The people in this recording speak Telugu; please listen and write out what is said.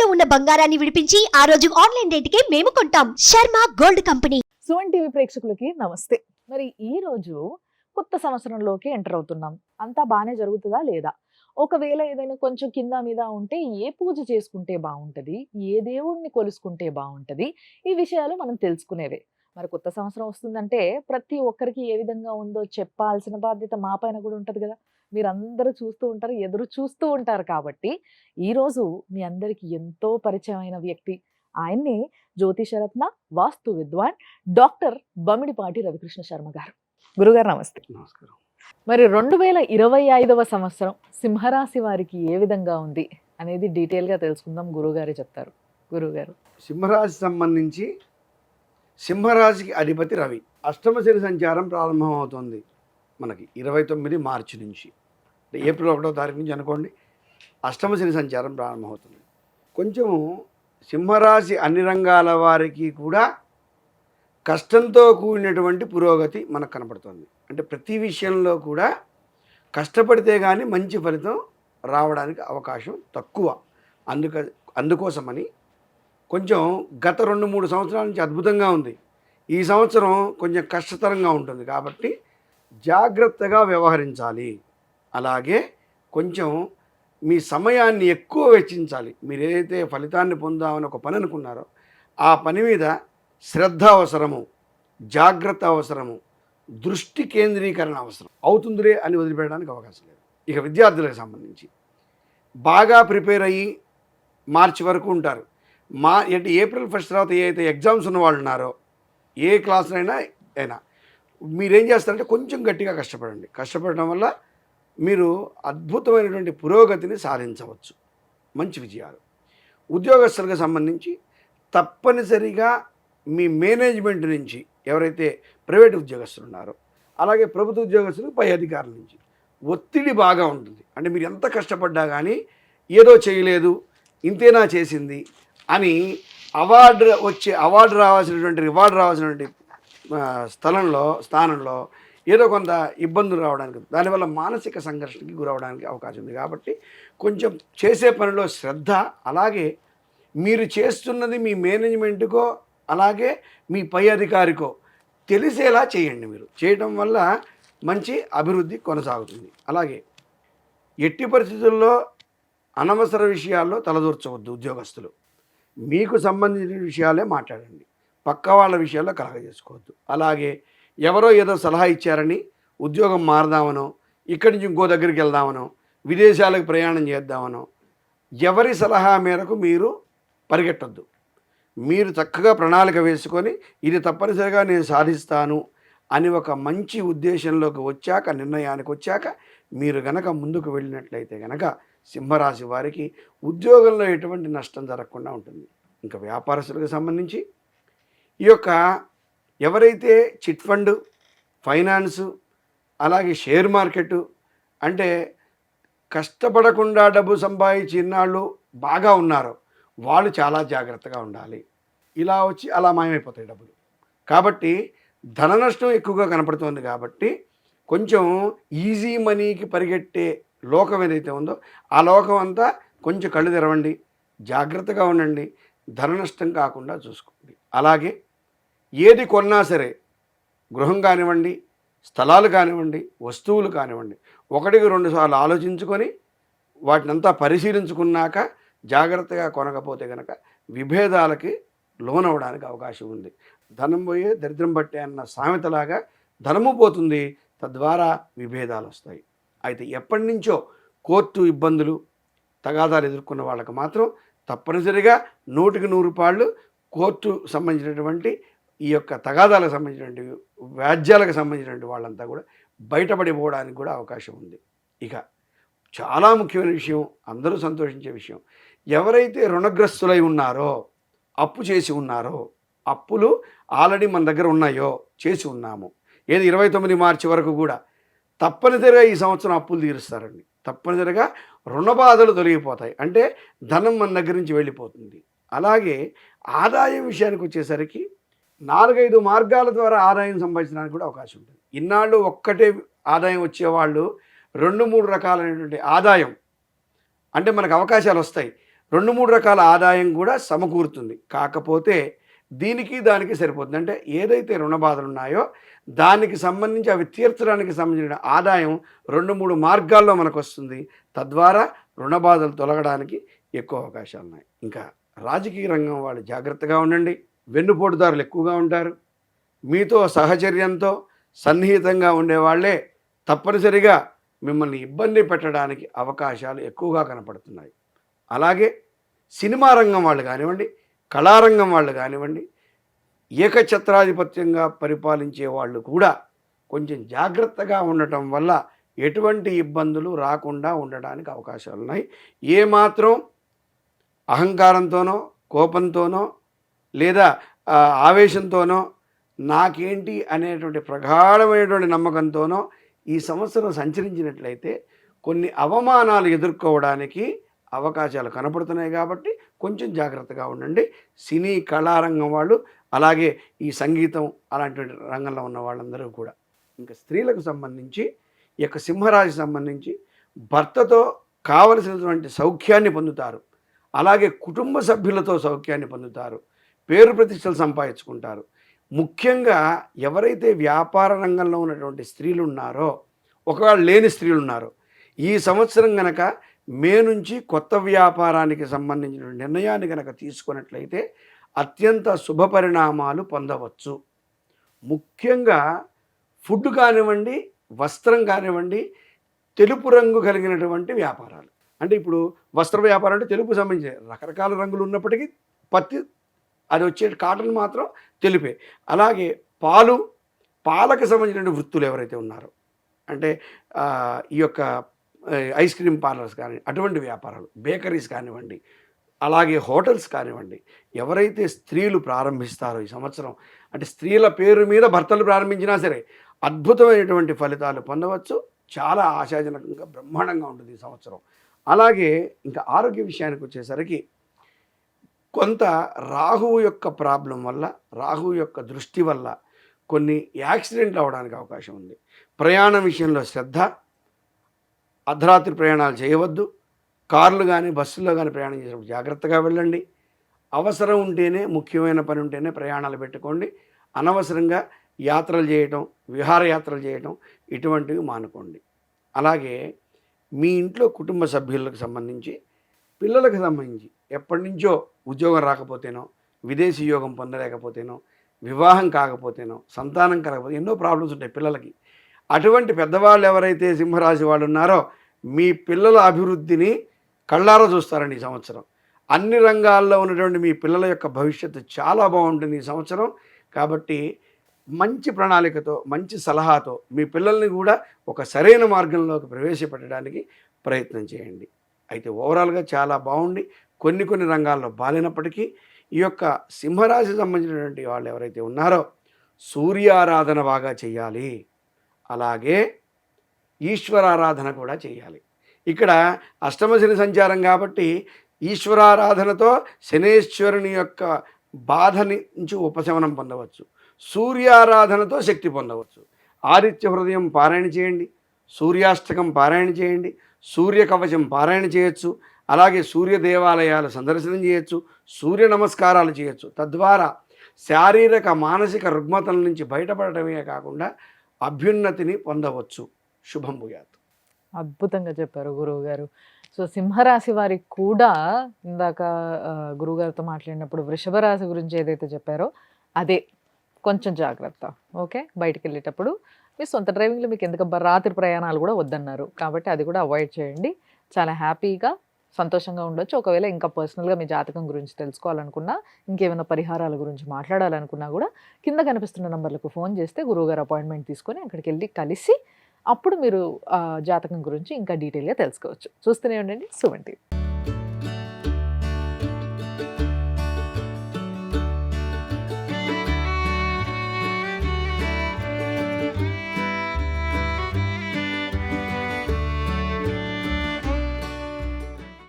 ఇంట్లో ఉన్న బంగారాన్ని విడిపించి ఆ రోజు ఆన్లైన్ రేటుకే మేము కొంటాం. Sharma gold company. Suman TV ప్రేక్షకులకి నమస్తే. మరి ఈ రోజు కొత్త సంవత్సరంలోకి ఎంటర్ అవుతున్నాం. అంతా బానే జరుగుతుందా లేదా? ఒకవేళ ఏదైనా కొంచెం కింద మీద ఉంటే ఏ పూజ చేసుకుంటే బాగుంటది? ఏ దేవుడిని కొలుసుకుంటే బాగుంటది? ఈ విషయాలు మనం తెలుసుకునేవే. మరి కొత్త సంవత్సరం వస్తుందంటే ప్రతి ఒక్కరికి ఏ విధంగా ఉందో చెప్పాల్సిన బాధ్యత మా పైన కూడా ఉంటది కదా! మీరందరూ చూస్తూ ఉంటారు, ఎదురు చూస్తూ ఉంటారు కాబట్టి ఈరోజు మీ అందరికీ ఎంతో పరిచయమైన వ్యక్తి. ఆయన్నే జ్యోతిషరత్న, వాస్తు విద్వాన్ డాక్టర్ బమ్మిడిపాటి రవికృష్ణ శర్మ గారు. గురుగారు నమస్తే. నమస్కారం. మరి 2025వ సంవత్సరం సింహరాశి వారికి ఏ విధంగా ఉంది అనేది డీటెయిల్‌గా తెలుసుకుందాం. గురుగారే చెప్తారు. గురుగారు. సింహరాశి సంబంధించి సింహరాశికి అధిపతి రవి. అష్టమ శని సంచారం ప్రారంభమవుతుంది మనకి 29 మార్చి నుంచి, అంటే ఏప్రిల్ 1వ తారీఖు నుంచి అనుకోండి. అష్టమ శని సంచారం ప్రారంభమవుతుంది. కొంచెము సింహరాశి అన్ని రంగాల వారికి కూడా కష్టంతో కూడినటువంటి పురోగతి మనకు కనపడుతుంది. అంటే ప్రతి విషయంలో కూడా కష్టపడితే కానీ మంచి ఫలితం రావడానికి అవకాశం తక్కువ. అందుకోసమని కొంచెం గత 2-3 సంవత్సరాల నుంచి అద్భుతంగా ఉంది. ఈ సంవత్సరం కొంచెం కష్టతరంగా ఉంటుంది కాబట్టి జాగ్రత్తగా వ్యవహరించాలి. అలాగే కొంచెం మీ సమయాన్ని ఎక్కువ వెచ్చించాలి. మీరు ఏదైతే ఫలితాన్ని పొందామని ఒక పని అనుకున్నారో ఆ పని మీద శ్రద్ధ అవసరము, జాగ్రత్త అవసరము, దృష్టి కేంద్రీకరణ అవసరం. అవుతుందిలే అని వదిలిపెట్టడానికి అవకాశం లేదు. ఇక విద్యార్థులకు సంబంధించి బాగా ప్రిపేర్ అయ్యి మార్చి వరకు ఉంటారు. ఏప్రిల్ 1 తర్వాత ఏదైతే ఎగ్జామ్స్ ఉన్న వాళ్ళు ఉన్నారో ఏ క్లాసులో అయినా మీరేం చేస్తారంటే కొంచెం గట్టిగా కష్టపడండి. కష్టపడడం వల్ల మీరు అద్భుతమైనటువంటి పురోగతిని సాధించవచ్చు, మంచి విజయాలు. ఉద్యోగస్తులకు సంబంధించి తప్పనిసరిగా మీ మేనేజ్మెంట్ నుంచి, ఎవరైతే ప్రైవేట్ ఉద్యోగస్తులు ఉన్నారో అలాగే ప్రభుత్వ ఉద్యోగస్తులు, పై అధికారుల నుంచి ఒత్తిడి బాగా ఉంటుంది. అంటే మీరు ఎంత కష్టపడ్డా కానీ ఏదో చేయలేదు, ఇంతేనా చేసింది అని రివార్డు రావాల్సినటువంటి స్థానంలో ఏదో కొంత ఇబ్బందులు రావడానికి, దానివల్ల మానసిక సంఘర్షణకి గురవడానికి అవకాశం ఉంది. కాబట్టి కొంచెం చేసే పనిలో శ్రద్ధ, అలాగే మీరు చేస్తున్నది మీ మేనేజ్మెంట్కో అలాగే మీ పై అధికారికో తెలిసేలా చేయండి. మీరు చేయడం వల్ల మంచి అభివృద్ధి కొనసాగుతుంది. అలాగే ఎట్టి పరిస్థితుల్లో అనవసర విషయాల్లో తలదూర్చవద్దు. ఉద్యోగస్తులు మీకు సంబంధించిన విషయాలే మాట్లాడండి, పక్క వాళ్ళ విషయాల్లో కలగజేసుకోవద్దు. అలాగే ఎవరో ఏదో సలహా ఇచ్చారని ఉద్యోగం మారదామనో, ఇక్కడి నుంచి ఇంకో దగ్గరికి వెళ్దామనో, విదేశాలకు ప్రయాణం చేద్దామనో ఎవరి సలహా మేరకు మీరు పరిగెట్టద్దు. మీరు చక్కగా ప్రణాళిక వేసుకొని ఇది తప్పనిసరిగా నేను సాధిస్తాను అని ఒక మంచి ఉద్దేశంలోకి వచ్చాక, నిర్ణయానికి వచ్చాక మీరు గనక ముందుకు వెళ్ళినట్లయితే గనక సింహరాశి వారికి ఉద్యోగంలో ఎటువంటి నష్టం జరగకుండా ఉంటుంది. ఇంకా వ్యాపారస్తులకు సంబంధించి ఈ యొక్క ఎవరైతే చిట్ ఫండ్, ఫైనాన్సు, అలాగే షేర్ మార్కెట్, అంటే కష్టపడకుండా డబ్బు సంపాదించి ఇన్నాళ్ళు బాగా ఉన్నారో వాళ్ళు చాలా జాగ్రత్తగా ఉండాలి. ఇలా వచ్చి అలా మాయమైపోతాయి డబ్బులు. కాబట్టి ధన నష్టం ఎక్కువగా కనపడుతుంది. కాబట్టి కొంచెం ఈజీ మనీకి పరిగెట్టే లోకం ఏదైతే ఉందో ఆ లోకం అంతా కొంచెం కళ్ళు తెరవండి, జాగ్రత్తగా ఉండండి, ధన నష్టం కాకుండా చూసుకోండి. అలాగే ఏది కొన్నా సరే, గృహం కానివ్వండి, స్థలాలు కానివ్వండి, వస్తువులు కానివ్వండి, 1-2 సార్లు ఆలోచించుకొని వాటినంతా పరిశీలించుకున్నాక జాగ్రత్తగా కొనకపోతే కనుక విభేదాలకి లోనవడానికి అవకాశం ఉంది. ధనం పోయే దరిద్రం పట్టే అన్న సామెతలాగా ధనము పోతుంది, తద్వారా విభేదాలు వస్తాయి. అయితే ఎప్పటి నుంచో కోర్టు ఇబ్బందులు, తగాదాలు ఎదుర్కొన్న వాళ్ళకి మాత్రం తప్పనిసరిగా 100% కోర్టు సంబంధించినటువంటి ఈ యొక్క తగాదాలకు సంబంధించినటువంటి వ్యాజ్యాలకు సంబంధించినటువంటి వాళ్ళంతా కూడా బయటపడిపోవడానికి కూడా అవకాశం ఉంది. ఇక చాలా ముఖ్యమైన విషయం, అందరూ సంతోషించే విషయం, ఎవరైతే రుణగ్రస్తులై ఉన్నారో, అప్పు చేసి ఉన్నారో, అప్పులు ఆల్రెడీ మన దగ్గర ఉన్నాయో, చేసి ఉన్నాము, ఏది 29 మార్చి వరకు కూడా తప్పనిసరిగా ఈ సంవత్సరం అప్పులు తీరుస్తారండి. తప్పనిసరిగా రుణ బాధలు తొలగిపోతాయి. అంటే ధనం మన దగ్గర నుంచి వెళ్ళిపోతుంది. అలాగే ఆదాయం విషయానికి వచ్చేసరికి 4-5 మార్గాల ద్వారా ఆదాయం సంపాదించడానికి కూడా అవకాశం ఉంటుంది. ఇన్నాళ్ళు ఒక్కటే ఆదాయం వచ్చేవాళ్ళు 2-3 రకాలైనటువంటి ఆదాయం, అంటే మనకు అవకాశాలు వస్తాయి. 2-3 రకాల ఆదాయం కూడా సమకూరుతుంది. కాకపోతే దీనికి దానికి సరిపోతుంది. అంటే ఏదైతే రుణ బాధలు ఉన్నాయో దానికి సంబంధించి అవి తీర్చడానికి సంబంధించిన ఆదాయం 2-3 మార్గాల్లో మనకు వస్తుంది. తద్వారా రుణ బాధలు తొలగడానికి ఎక్కువ అవకాశాలు ఉన్నాయి. ఇంకా రాజకీయ రంగం వాళ్ళు జాగ్రత్తగా ఉండండి. వెన్నుపోటుదారులు ఎక్కువగా ఉంటారు. మీతో సహచర్యంతో సన్నిహితంగా ఉండేవాళ్లే తప్పనిసరిగా మిమ్మల్ని ఇబ్బంది పెట్టడానికి అవకాశాలు ఎక్కువగా కనపడుతున్నాయి. అలాగే సినిమా రంగం వాళ్ళు కానివ్వండి, కళారంగం వాళ్ళు కానివ్వండి, ఏకఛత్రాధిపత్యంగా పరిపాలించే వాళ్ళు కూడా కొంచెం జాగ్రత్తగా ఉండటం వల్ల ఎటువంటి ఇబ్బందులు రాకుండా ఉండడానికి అవకాశాలు ఉన్నాయి. ఏమాత్రం అహంకారంతోనో, కోపంతోనో లేదా ఆవేశంతోనో, నాకేంటి అనేటువంటి ప్రగాఢమైనటువంటి నమ్మకంతోనో ఈ సంవత్సరం సంచరించినట్లయితే కొన్ని అవమానాలు ఎదుర్కోవడానికి అవకాశాలు కనపడుతున్నాయి. కాబట్టి కొంచెం జాగ్రత్తగా ఉండండి. సినీ కళారంగం వాళ్ళు, అలాగే ఈ సంగీతం అలాంటి రంగంలో ఉన్న వాళ్ళందరూ కూడా. ఇంకా స్త్రీలకు సంబంధించి ఈ యొక్క సింహరాశి సంబంధించి భర్తతో కావలసినటువంటి సౌఖ్యాన్ని పొందుతారు. అలాగే కుటుంబ సభ్యులతో సౌఖ్యాన్ని పొందుతారు. పేరు ప్రతిష్టలు సంపాదించుకుంటారు. ముఖ్యంగా ఎవరైతే వ్యాపార రంగంలో ఉన్నటువంటి స్త్రీలు ఉన్నారో, ఒకవేళ లేని స్త్రీలు ఉన్నారో, ఈ సంవత్సరం కనుక మే నుంచి కొత్త వ్యాపారానికి సంబంధించిన నిర్ణయాన్ని కనుక తీసుకున్నట్లయితే అత్యంత శుభ పరిణామాలు పొందవచ్చు. ముఖ్యంగా ఫుడ్ కానివ్వండి, వస్త్రం కానివ్వండి, తెలుపు రంగు కలిగినటువంటి వ్యాపారాలు. అంటే ఇప్పుడు వస్త్ర వ్యాపారం అంటే తెలుపు సంబంధించిన రకరకాల రంగులు ఉన్నప్పటికీ పత్తి అది వచ్చే కాటన్ మాత్రం తెలుపే. అలాగే పాలకు సంబంధించిన వృత్తులు ఎవరైతే ఉన్నారో, అంటే ఈ యొక్క ఐస్ క్రీమ్ పార్లర్స్ కానీ అటువంటి వ్యాపారాలు, బేకరీస్ కానివ్వండి, అలాగే హోటల్స్ కానివ్వండి, ఎవరైతే స్త్రీలు ప్రారంభిస్తారో ఈ సంవత్సరం, అంటే స్త్రీల పేరు మీద భర్తలు ప్రారంభించినా సరే అద్భుతమైనటువంటి ఫలితాలు పొందవచ్చు. చాలా ఆశాజనకంగా బ్రహ్మాండంగా ఉంటుంది ఈ సంవత్సరం. అలాగే ఇంకా ఆరోగ్య విషయానికి వచ్చేసరికి కొంత రాహువు యొక్క ప్రాబ్లం వల్ల, రాహువు యొక్క దృష్టి వల్ల కొన్ని యాక్సిడెంట్లు అవ్వడానికి అవకాశం ఉంది. ప్రయాణం విషయంలో శ్రద్ధ, అర్ధరాత్రి ప్రయాణాలు చేయవద్దు. కార్లు కానీ బస్సుల్లో కానీ ప్రయాణం చేసినప్పుడు జాగ్రత్తగా వెళ్ళండి. అవసరం ఉంటేనే, ముఖ్యమైన పని ఉంటేనే ప్రయాణాలు పెట్టుకోండి. అనవసరంగా యాత్రలు చేయటం, విహారయాత్రలు చేయటం ఇటువంటివి మానుకోండి. అలాగే మీ ఇంట్లో కుటుంబ సభ్యులకు సంబంధించి, పిల్లలకు సంబంధించి ఎప్పటి నుంచో ఉద్యోగం రాకపోతేనో, విదేశీ యోగం పొందలేకపోతేనో, వివాహం కాకపోతేనో, సంతానం కలగకపోతే ఎన్నో ప్రాబ్లమ్స్ ఉంటాయి పిల్లలకి. అటువంటి పెద్దవాళ్ళు ఎవరైతే సింహరాశి వాళ్ళు ఉన్నారో మీ పిల్లల అభివృద్ధిని కళ్ళారా చూస్తారండి ఈ సంవత్సరం. అన్ని రంగాల్లో ఉన్నటువంటి మీ పిల్లల యొక్క భవిష్యత్తు చాలా బాగుంటుంది ఈ సంవత్సరం. కాబట్టి మంచి ప్రణాళికతో, మంచి సలహాతో మీ పిల్లల్ని కూడా ఒక సరైన మార్గంలోకి ప్రవేశపెట్టడానికి ప్రయత్నం చేయండి. అయితే ఓవరాల్గా చాలా బాగుండి కొన్ని రంగాల్లో బాలేనప్పటికీ ఈ యొక్క సింహరాశి సంబంధించినటువంటి వాళ్ళు ఎవరైతే ఉన్నారో సూర్యారాధన బాగా చేయాలి. అలాగే ఈశ్వరారాధన కూడా చేయాలి. ఇక్కడ అష్టమశని సంచారం కాబట్టి ఈశ్వరారాధనతో శనేశ్వరుని యొక్క బాధ నుంచి ఉపశమనం పొందవచ్చు. సూర్యారాధనతో శక్తి పొందవచ్చు. ఆదిత్య హృదయం పారాయణ చేయండి, సూర్యాష్టకం పారాయణ చేయండి, సూర్య కవచం పారాయణ చేయొచ్చు. అలాగే సూర్య దేవాలయాలు సందర్శనం చేయొచ్చు, సూర్య నమస్కారాలు చేయొచ్చు. తద్వారా శారీరక మానసిక రుగ్మతల నుంచి బయటపడటమే కాకుండా అభ్యున్నతిని పొందవచ్చు. శుభం భూయాత్. అద్భుతంగా చెప్పారు గురువుగారు. సో సింహరాశి వారికి కూడా ఇందాక గురువుగారితో మాట్లాడినప్పుడు వృషభ రాశి గురించి ఏదైతే చెప్పారో అదే కొంచెం జాగ్రత్త. ఓకే, బయటికి వెళ్ళేటప్పుడు మీ సొంత డ్రైవింగ్లో మీకు ఎందుకు రాత్రి ప్రయాణాలు కూడా వద్దన్నారు కాబట్టి అది కూడా అవాయిడ్ చేయండి. చాలా హ్యాపీగా సంతోషంగా ఉండొచ్చు. ఒకవేళ ఇంకా పర్సనల్గా మీ జాతకం గురించి తెలుసుకోవాలనుకున్నా, ఇంకేమైనా పరిహారాల గురించి మాట్లాడాలనుకున్నా కూడా కింద కనిపిస్తున్న నంబర్లకు ఫోన్ చేస్తే గురువుగారు అపాయింట్మెంట్ తీసుకొని అక్కడికి వెళ్ళి కలిసి అప్పుడు మీరు జాతకం గురించి ఇంకా డీటెయిల్గా తెలుసుకోవచ్చు. చూస్తూనే ఉండండి సుమన్ టీవీ.